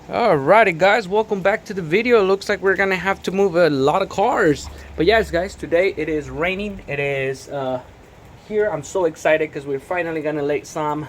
Alrighty guys, welcome back to the video. It looks like we're gonna have to move a lot of cars. But yes guys, today it is raining. It is here. I'm so excited because we're finally gonna lay some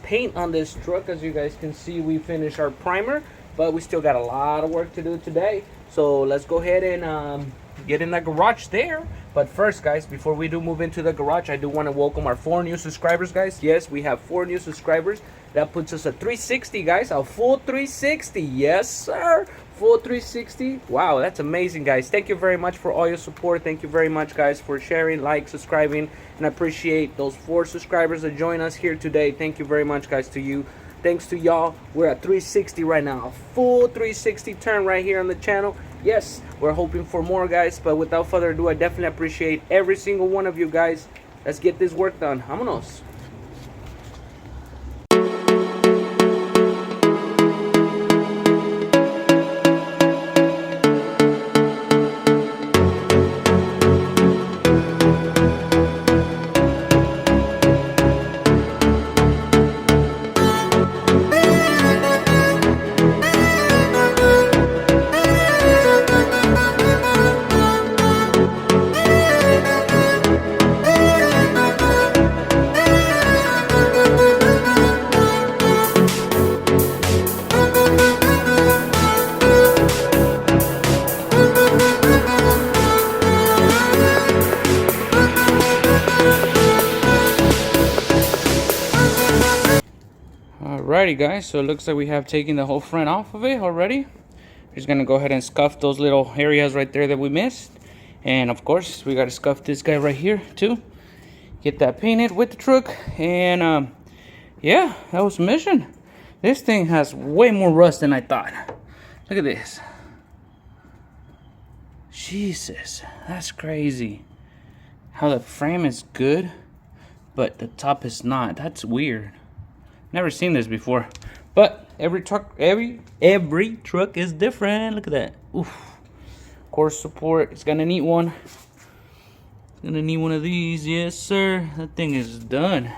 paint on this truck. As you guys can see, we finished our primer, but we still got a lot of work to do today. So let's go ahead and get in the garage there. But first guys, before we do move into the garage, I do want to welcome our 4 new subscribers guys. Yes, we have 4 new subscribers. That puts us at 360 guys, a full 360. Yes sir, full 360. Wow, that's amazing guys. Thank you very much for all your support. Thank you very much guys for sharing, like, subscribing, and I appreciate those 4 subscribers that join us here today. Thank you very much guys to you. Thanks to y'all, we're at 360 right now, a full 360 turn right here on the channel. Yes, we're hoping for more guys, but without further ado, I definitely appreciate every single one of you guys. Let's get this work done. Vámonos. Alrighty guys, so it looks like we have taken the whole front off of it already. We're just gonna go ahead and scuff those little areas right there that we missed. And of course, we gotta scuff this guy right here too. Get that painted with the truck. And yeah, that was the mission. This thing has way more rust than I thought. Look at this. Jesus, that's crazy. How the frame is good, but the top is not. That's weird. Never seen this before, but every truck is different. Look at that. Oof. Course support. It's gonna need one. It's gonna need one of these. Yes, sir. That thing is done.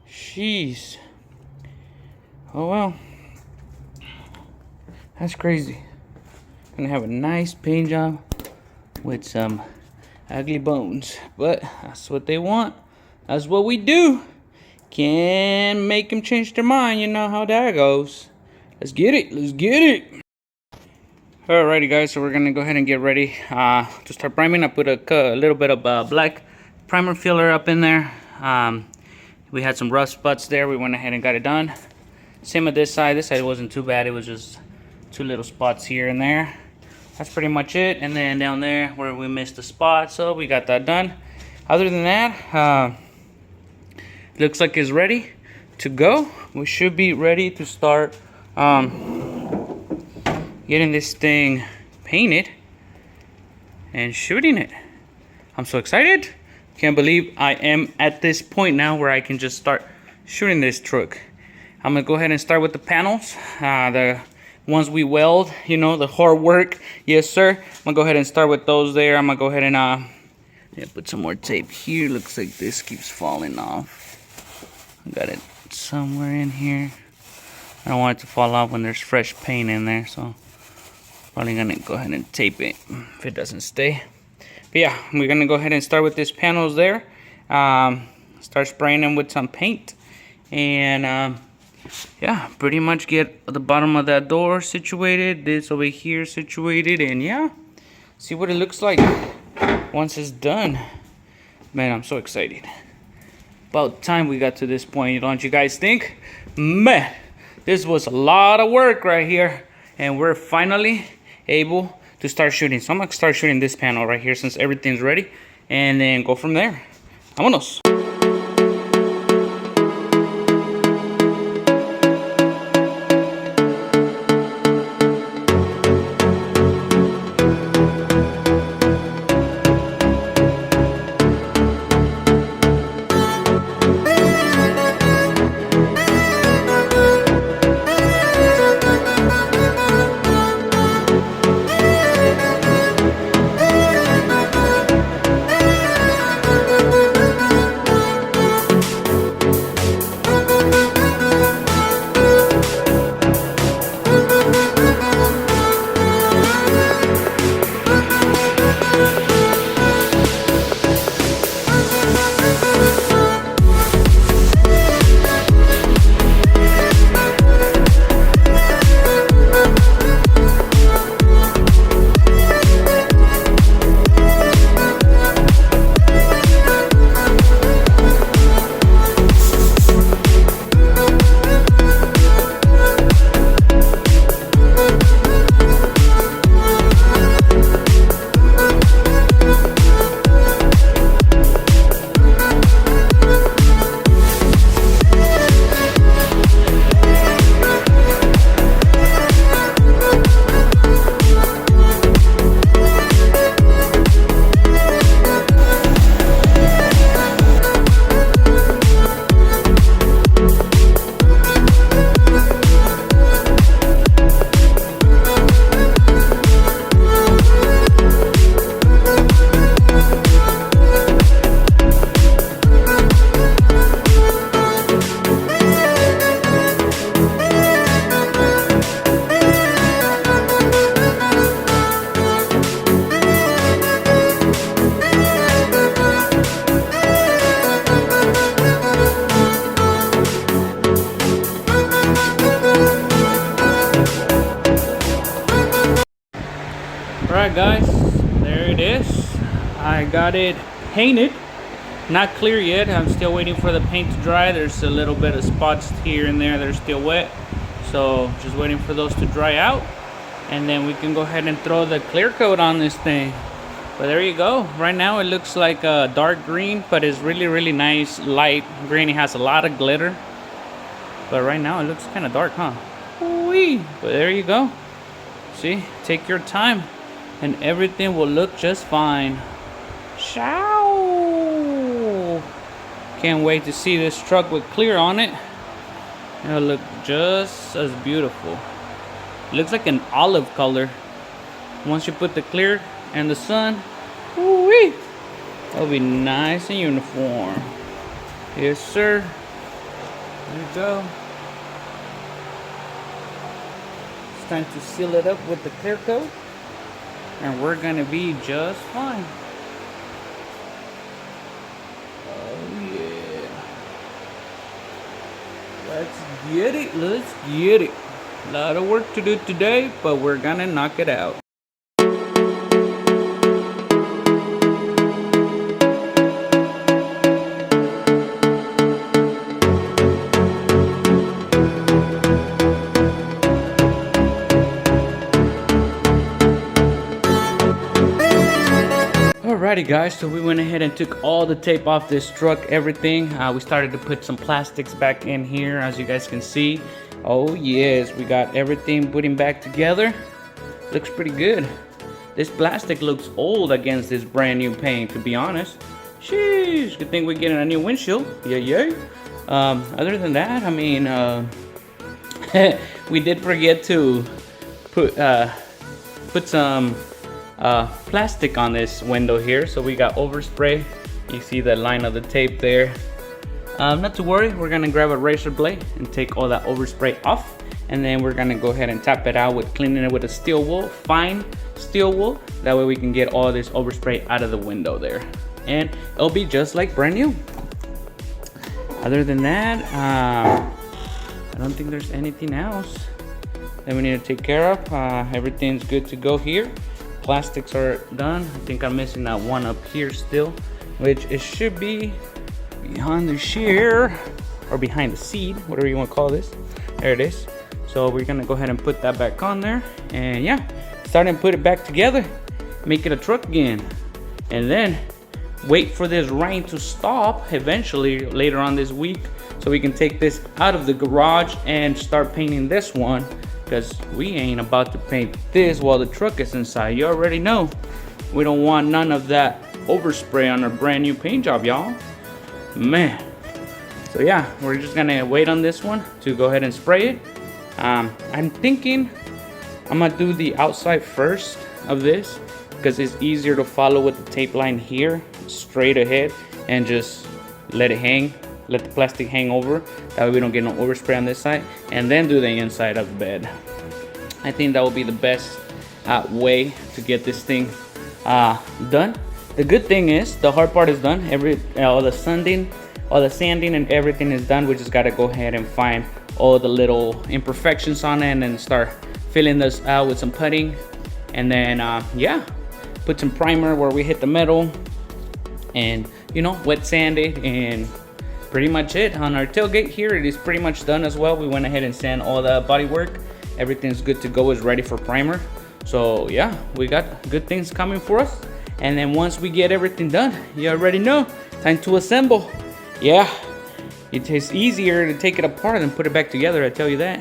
Jeez. Oh well. That's crazy. Gonna have a nice paint job with some ugly bones, but that's what they want. That's what we do. Can't make them change their mind. You know how that goes. Let's get it. Let's get it. Alrighty guys, so we're gonna go ahead and get ready to start priming. I put a little bit of black primer filler up in there. We had some rough spots there. We went ahead and got it done. Same with this side. This side wasn't too bad. It was just 2 little spots here and there. That's pretty much it. And then down there where we missed a spot, so we got that done. Other than that, looks like it's ready to go. We should be ready to start getting this thing painted and shooting it. I'm so excited. Can't believe I am at this point now where I can just start shooting this truck. I'm gonna go ahead and start with the panels, the ones we weld, you know, the hard work. Yes sir. I'm gonna go ahead and start with those there. I'm gonna go ahead and put some more tape here. Looks like this keeps falling off. I got it somewhere in here. I don't want it to fall off when there's fresh paint in there, so probably gonna go ahead and tape it if it doesn't stay. But yeah, we're gonna go ahead and start with these panels there. Start spraying them with some paint, and yeah, pretty much get the bottom of that door situated, this over here situated, and yeah, see what it looks like once it's done. Man, I'm so excited. About time we got to this point, don't you guys think? Man, this was a lot of work right here, and we're finally able to start shooting. So I'm gonna start shooting this panel right here since everything's ready, and then go from there. Vámonos. Alright guys, there it is. I got it painted. Not clear yet. I'm still waiting for the paint to dry. There's a little bit of spots here and there that are still wet. So just waiting for those to dry out. And then we can go ahead and throw the clear coat on this thing. But there you go. Right now it looks like a dark green, but it's really, really nice light green. It has a lot of glitter. But right now it looks kind of dark, huh? Whee! But there you go. See, take your time and everything will look just fine. Ciao! Can't wait to see this truck with clear on it. It'll look just as beautiful. It looks like an olive color. Once you put the clear and the sun, woo-wee, that'll be nice and uniform. Yes, sir. There you go. It's time to seal it up with the clear coat, and we're gonna be just fine. Oh yeah. Let's get it. Let's get it. A lot of work to do today, but we're gonna knock it out. Alrighty guys, so we went ahead and took all the tape off this truck, everything. We started to put some plastics back in here, as you guys can see. Oh yes, we got everything putting back together. Looks pretty good. This plastic looks old against this brand new paint, to be honest. Sheesh, good thing we're getting a new windshield. Yeah. Other than that, I mean, we did forget to put some plastic on this window here, so we got overspray. You see the line of the tape there. Not to worry, we're gonna grab a razor blade and take all that overspray off, and then we're gonna go ahead and tap it out with cleaning it with a steel wool, fine steel wool. That way we can get all this overspray out of the window there, and it'll be just like brand new. Other than that, I don't think there's anything else that we need to take care of. Everything's good to go here. Plastics are done. I think I'm missing that one up here still, which it should be behind the shear or behind the seat, whatever you want to call this. There it is. So we're gonna go ahead and put that back on there, and yeah, start and put it back together, make it a truck again, and then wait for this rain to stop eventually later on this week, so we can take this out of the garage and start painting this one, because we ain't about to paint this while the truck is inside. You already know we don't want none of that overspray on our brand new paint job, y'all. Man. So yeah, we're just gonna wait on this one to go ahead and spray it. I'm thinking I'm gonna do the outside first of this, because it's easier to follow with the tape line here straight ahead and just let it hang, let the plastic hang over. That way we don't get no overspray on this side, and then do the inside of the bed. I think that will be the best way to get this thing done. The good thing is the hard part is done. All the sanding and everything is done. We just gotta go ahead and find all the little imperfections on it and then start filling this out with some putty, and then yeah, put some primer where we hit the metal, and you know, wet sand it, and pretty much it. On our tailgate here, it is pretty much done as well. We went ahead and sand all the body work. Everything's good to go, is ready for primer. So yeah, we got good things coming for us. And then once we get everything done, you already know, time to assemble. Yeah, it's easier to take it apart than put it back together, I tell you that.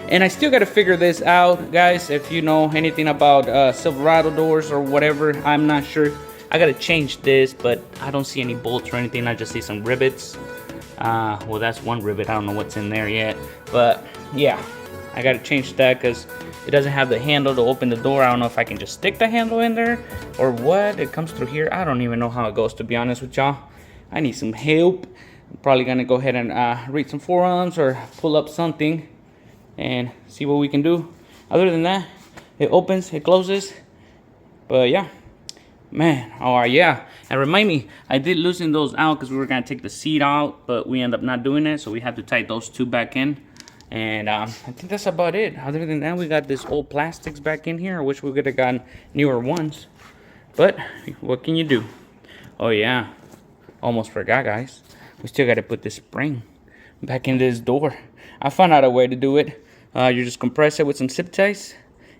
And I still got to figure this out, guys. If you know anything about Silverado doors or whatever, I'm not sure. I got to change this, but I don't see any bolts or anything. I just see some rivets. Well, that's one rivet. I don't know what's in there yet. But yeah, I got to change that because it doesn't have the handle to open the door. I don't know if I can just stick the handle in there or what. It comes through here. I don't even know how it goes, to be honest with y'all. I need some help. I'm probably going to go ahead and read some forums or pull up something and see what we can do. Other than that, it opens, it closes. But yeah, man, oh yeah, and remind me, I did loosen those out because we were gonna take the seat out, but we end up not doing it, so we had to tie those two back in. And I think that's about it. Other than that, we got this old plastics back in here. I wish we could have gotten newer ones, but what can you do? Oh yeah, almost forgot, guys. We still got to put this spring back in this door. I found out a way to do it. You just compress it with some zip ties,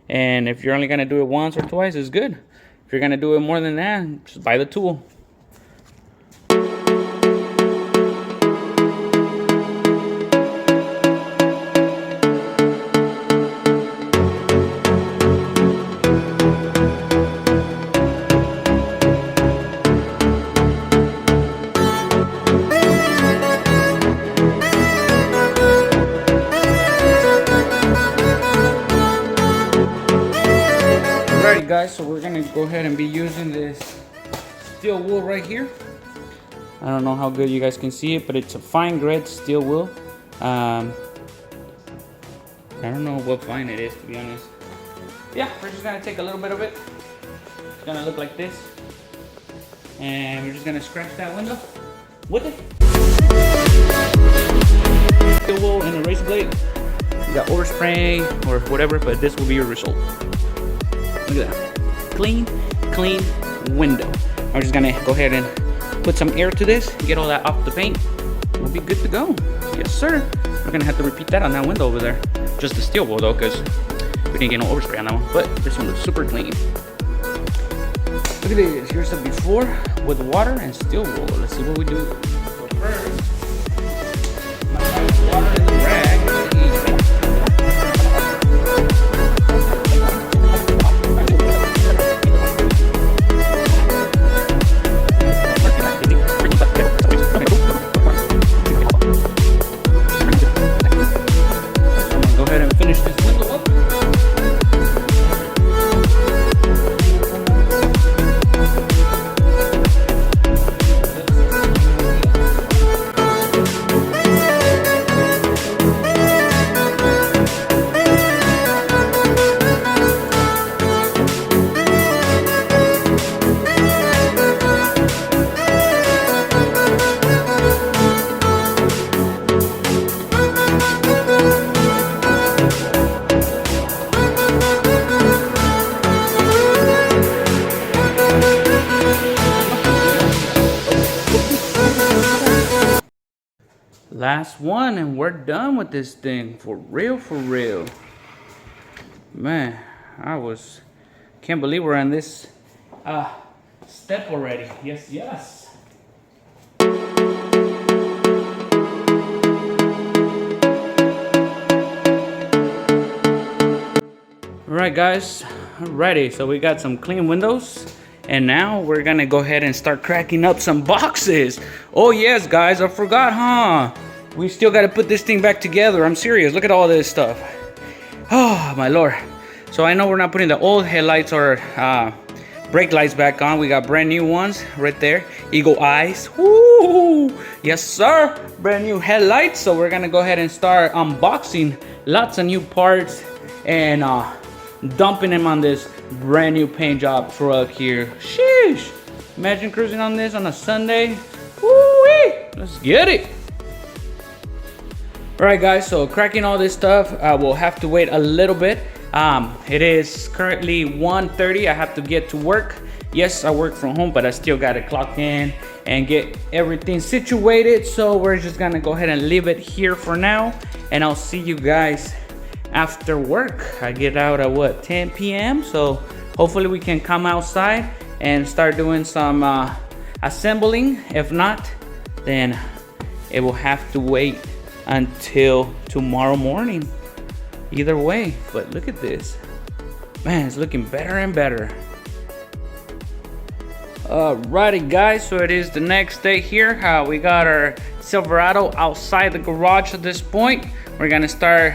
and if you're only gonna do it once or twice, it's good. If you're gonna do it more than that, just buy the tool. Alrighty guys, so we're gonna go ahead and be using this steel wool right here. I don't know how good you guys can see it, but it's a fine grit steel wool. I don't know what fine it is, to be honest. Yeah, we're just gonna take a little bit of it. It's gonna look like this. And we're just gonna scratch that window with it. Steel wool and a razor blade. You got overspray or whatever, but this will be your result. Look at that. Clean window. I'm just gonna go ahead and put some air to this, get all that off the paint. We'll be good to go. Yes, sir. We're gonna have to repeat that on that window over there. Just the steel wool though, because we didn't get no overspray on that one. But this one looks super clean. Look at this. Here's the before with water and steel wool. Let's see what we do. So first, water in the rag. Last one and we're done with this thing for real, man. Can't believe we're on this step already. Yes. Alright guys, alrighty, so we got some clean windows. And now we're gonna go ahead and start cracking up some boxes. Oh yes, guys, I forgot, huh? We still gotta put this thing back together. I'm serious, look at all this stuff. Oh, my Lord. So I know we're not putting the old headlights or brake lights back on. We got brand new ones right there. Eagle eyes, woo! Yes, sir, brand new headlights. So we're gonna go ahead and start unboxing lots of new parts and dumping them on this brand new paint job truck here. Sheesh! Imagine cruising on this on a Sunday. Woo-wee! Let's get it. Alright guys, so cracking all this stuff, we'll have to wait a little bit. It is currently 1:30. I have to get to work. Yes, I work from home, but I still gotta clock in and get everything situated. So we're just gonna go ahead and leave it here for now. And I'll see you guys after work. I get out at what, 10 p.m. So hopefully we can come outside and start doing some assembling. If not, then it will have to wait until tomorrow morning. Either way, but look at this. Man, it's looking better and better. Alrighty guys, so it is the next day here. We got our Silverado outside the garage at this point. We're gonna start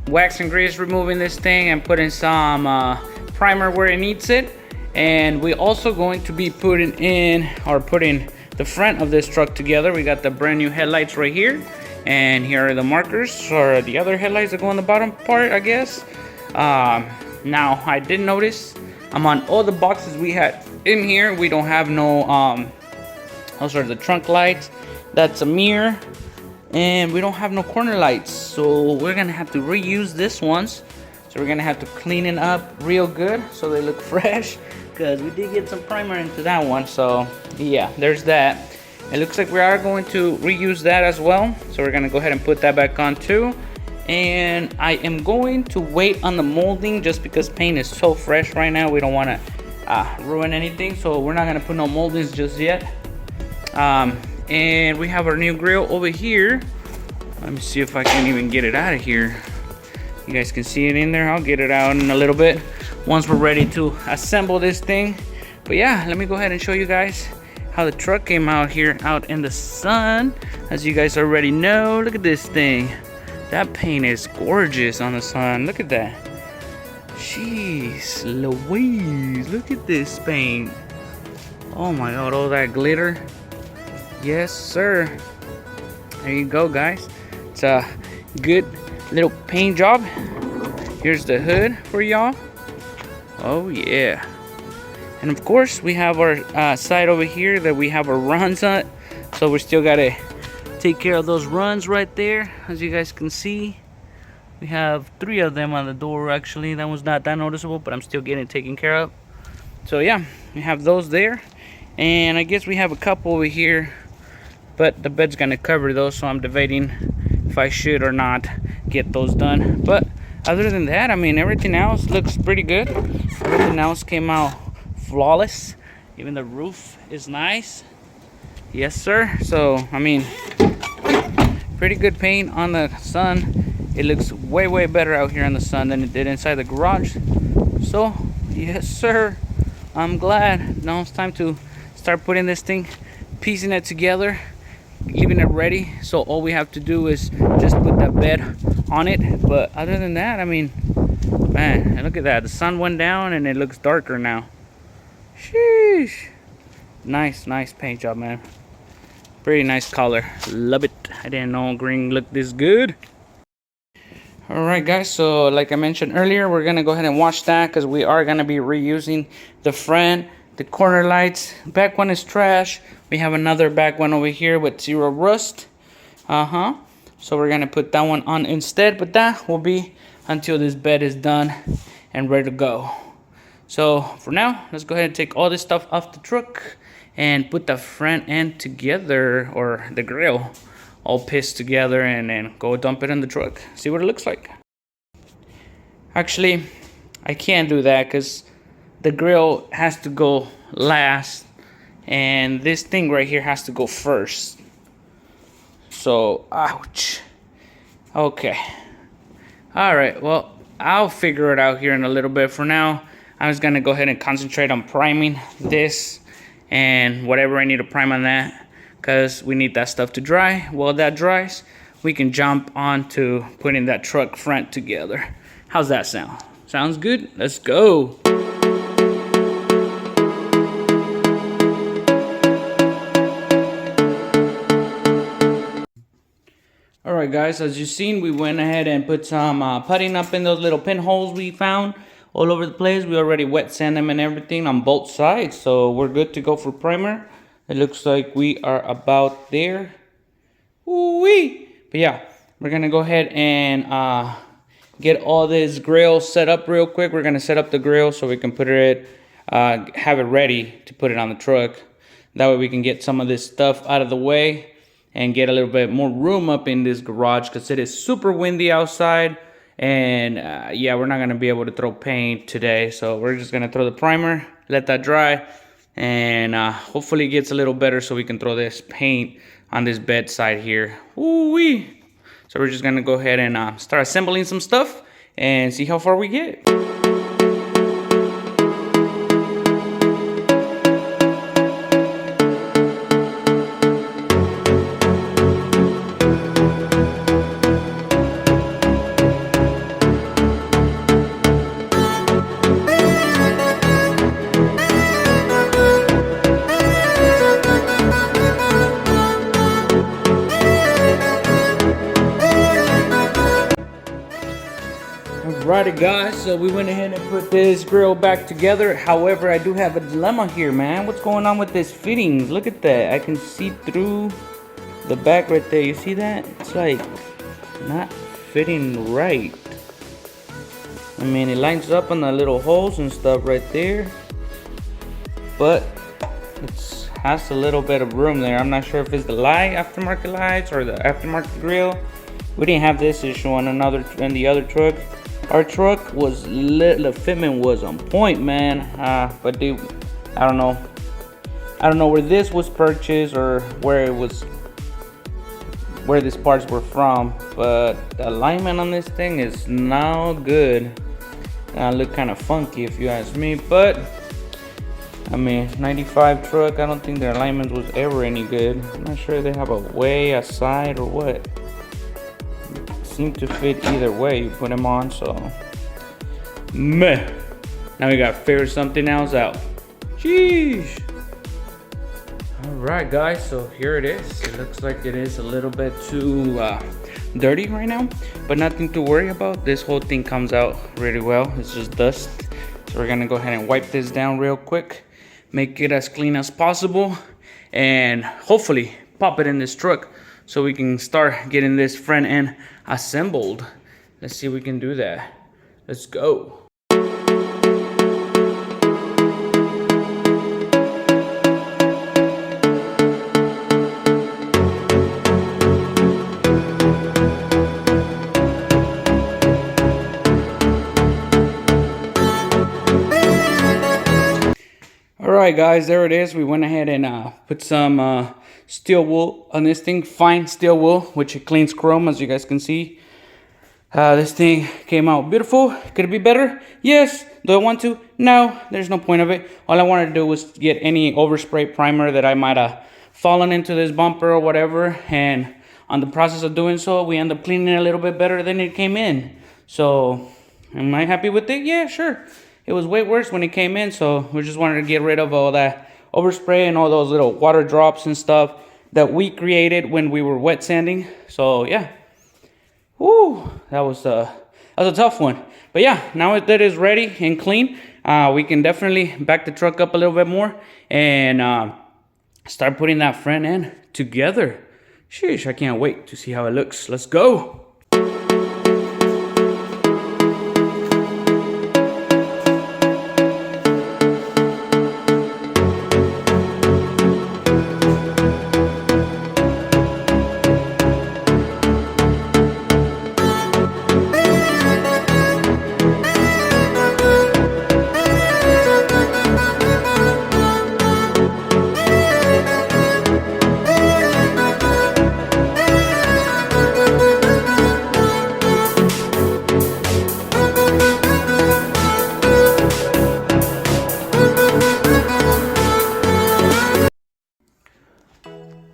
wax and grease removing this thing and putting some primer where it needs it. And we're also going to be putting the front of this truck together. We got the brand new headlights right here, and here are the markers or the other headlights that go on the bottom part, I guess. Now I did notice on all the boxes we had in here, we don't have no those are the trunk lights. That's a mirror. and we don't have no corner lights, so we're gonna have to reuse this ones. So we're gonna have to clean it up real good so they look fresh, because we did get some primer into that one. So yeah, there's that. It looks like we are going to reuse that as well, so we're gonna go ahead and put that back on too. And I am going to wait on the molding just because paint is so fresh right now. We don't want to ruin anything, so we're not gonna put no moldings just yet. And we have our new grill over here. Let me see if I can even get it out of here. You guys can see it in there. I'll get it out in a little bit once we're ready to assemble this thing. But yeah, let me go ahead and show you guys how the truck came out here out in the sun. As you guys already know, look at this thing. That paint is gorgeous on the sun. Look at that. Jeez Louise, look at this paint. Oh my god, all that glitter. Yes sir. There you go guys. It's a good little paint job. Here's the hood for y'all. Oh yeah. And of course we have our side over here that we have our runs on. So we still gotta take care of those runs right there. As you guys can see, we have 3 of them on the door. Actually, that was not that noticeable, but I'm still getting it taken care of. So yeah, we have those there. And I guess we have a couple over here, but the bed's gonna cover those, so I'm debating if I should or not get those done. But other than that, I mean, everything else looks pretty good. Everything else came out flawless. Even the roof is nice. Yes sir. So I mean, pretty good paint on the sun. It looks way better out here in the sun than it did inside the garage. So yes sir, I'm glad. Now it's time to start putting this thing, piecing it together, leaving it ready. So all we have to do is just put that bed on it. But other than that, I mean, man, look at that. The sun went down and it looks darker now. Sheesh. Nice paint job, man. Pretty nice color. Love it. I didn't know green looked this good. Alright guys, so like I mentioned earlier, we're gonna go ahead and wash that because we are gonna be reusing the front, the corner lights. Back one is trash. We have another back one over here with 0 rust. So we're gonna put that one on instead, but that will be until this bed is done and ready to go. So for now, let's go ahead and take all this stuff off the truck and put the front end together, or the grill all pieced together, and then go dump it in the truck. See what it looks like. Actually, I can't do that because the grill has to go last and this thing right here has to go first. So, ouch. Okay. Alright, well, I'll figure it out here in a little bit. For now, I'm just gonna go ahead and concentrate on priming this and whatever I need to prime on that, because we need that stuff to dry. While that dries, we can jump on to putting that truck front together. How's that sound? Sounds good? Let's go. Alright guys, as you've seen, we went ahead and put some putting up in those little pinholes we found all over the place. We already wet sand them and everything on both sides, so we're good to go for primer. It looks like we are about there. Ooh-wee! But yeah, we're gonna go ahead and get all this grill set up real quick. We're gonna set up the grill so we can put it, have it ready to put it on the truck. That way we can get some of this stuff out of the way and get a little bit more room up in this garage, because it is super windy outside. And yeah, we're not gonna be able to throw paint today, so we're just gonna throw the primer, let that dry, and hopefully it gets a little better so we can throw this paint on this bedside here. Ooh-wee! So we're just gonna go ahead and start assembling some stuff and see how far we get. Alrighty guys, so we went ahead and put this grill back together. However, I do have a dilemma here, man. What's going on with this fittings? Look at that. I can see through the back right there, you see that? It's like not fitting right. I mean, it lines up on the little holes and stuff right there, but it has a little bit of room there. I'm not sure if it's the aftermarket lights or the aftermarket grill. We didn't have this issue on the other truck. Our truck was the fitment was on point, man. But dude, I don't know where this was purchased or where these parts were from, but the alignment on this thing is now good. Look kind of funky if you ask me, but I mean, 95 truck, I don't think their alignment was ever any good. I'm not sure if they have a way, a side, or what. Seem to fit either way you put them on, so meh. Now we gotta figure something else out. Sheesh. Alright guys, so here it is. It looks like it is a little bit too dirty right now, but nothing to worry about. This whole thing comes out really well. It's just dust, so we're gonna go ahead and wipe this down real quick, make it as clean as possible, and hopefully pop it in this truck so we can start getting this front end assembled. Let's see if we can do that. Let's go. Alright guys, there it is. We went ahead and put some steel wool on this thing, fine steel wool, which it cleans chrome, as you guys can see. This thing came out beautiful. Could it be better? Yes. Do I want to? No, there's no point of it. All I wanted to do was get any overspray primer that I might have fallen into this bumper or whatever, and on the process of doing so, we end up cleaning it a little bit better than it came in. So, am I happy with it? Yeah, sure. It was way worse when it came in, so we just wanted to get rid of all that overspray and all those little water drops and stuff that we created when we were wet sanding. So yeah, woo, that was a tough one. But yeah, now that it's ready and clean, we can definitely back the truck up a little bit more and start putting that front end together. Sheesh, I can't wait to see how it looks. Let's go.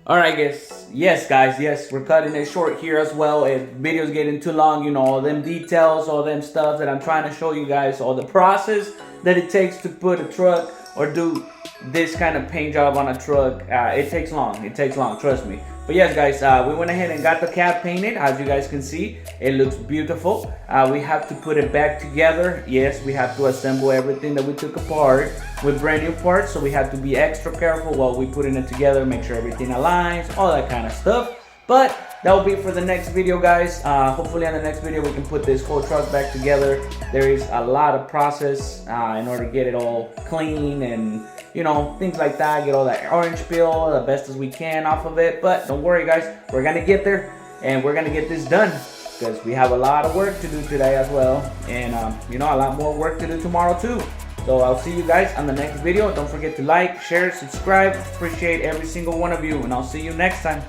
Alright guys, yes, we're cutting it short here as well. If video's getting too long, you know, all them details, all them stuff that I'm trying to show you guys, all the process that it takes to put a truck or do this kind of paint job on a truck. It takes long, trust me. But yes guys, we went ahead and got the cab painted. As you guys can see, it looks beautiful. We have to put it back together. Yes, we have to assemble everything that we took apart with brand new parts, so we have to be extra careful while we putting it together, make sure everything aligns, all that kind of stuff. But that will be for the next video guys. Hopefully on the next video we can put this whole truck back together. There is a lot of process in order to get it all clean and, you know, things like that, get all that orange peel the best as we can off of it. But don't worry guys, we're gonna get there and we're gonna get this done, because we have a lot of work to do today as well, and you know, a lot more work to do tomorrow too. So I'll see you guys on the next video. Don't forget to like, share, subscribe. Appreciate every single one of you, and I'll see you next time.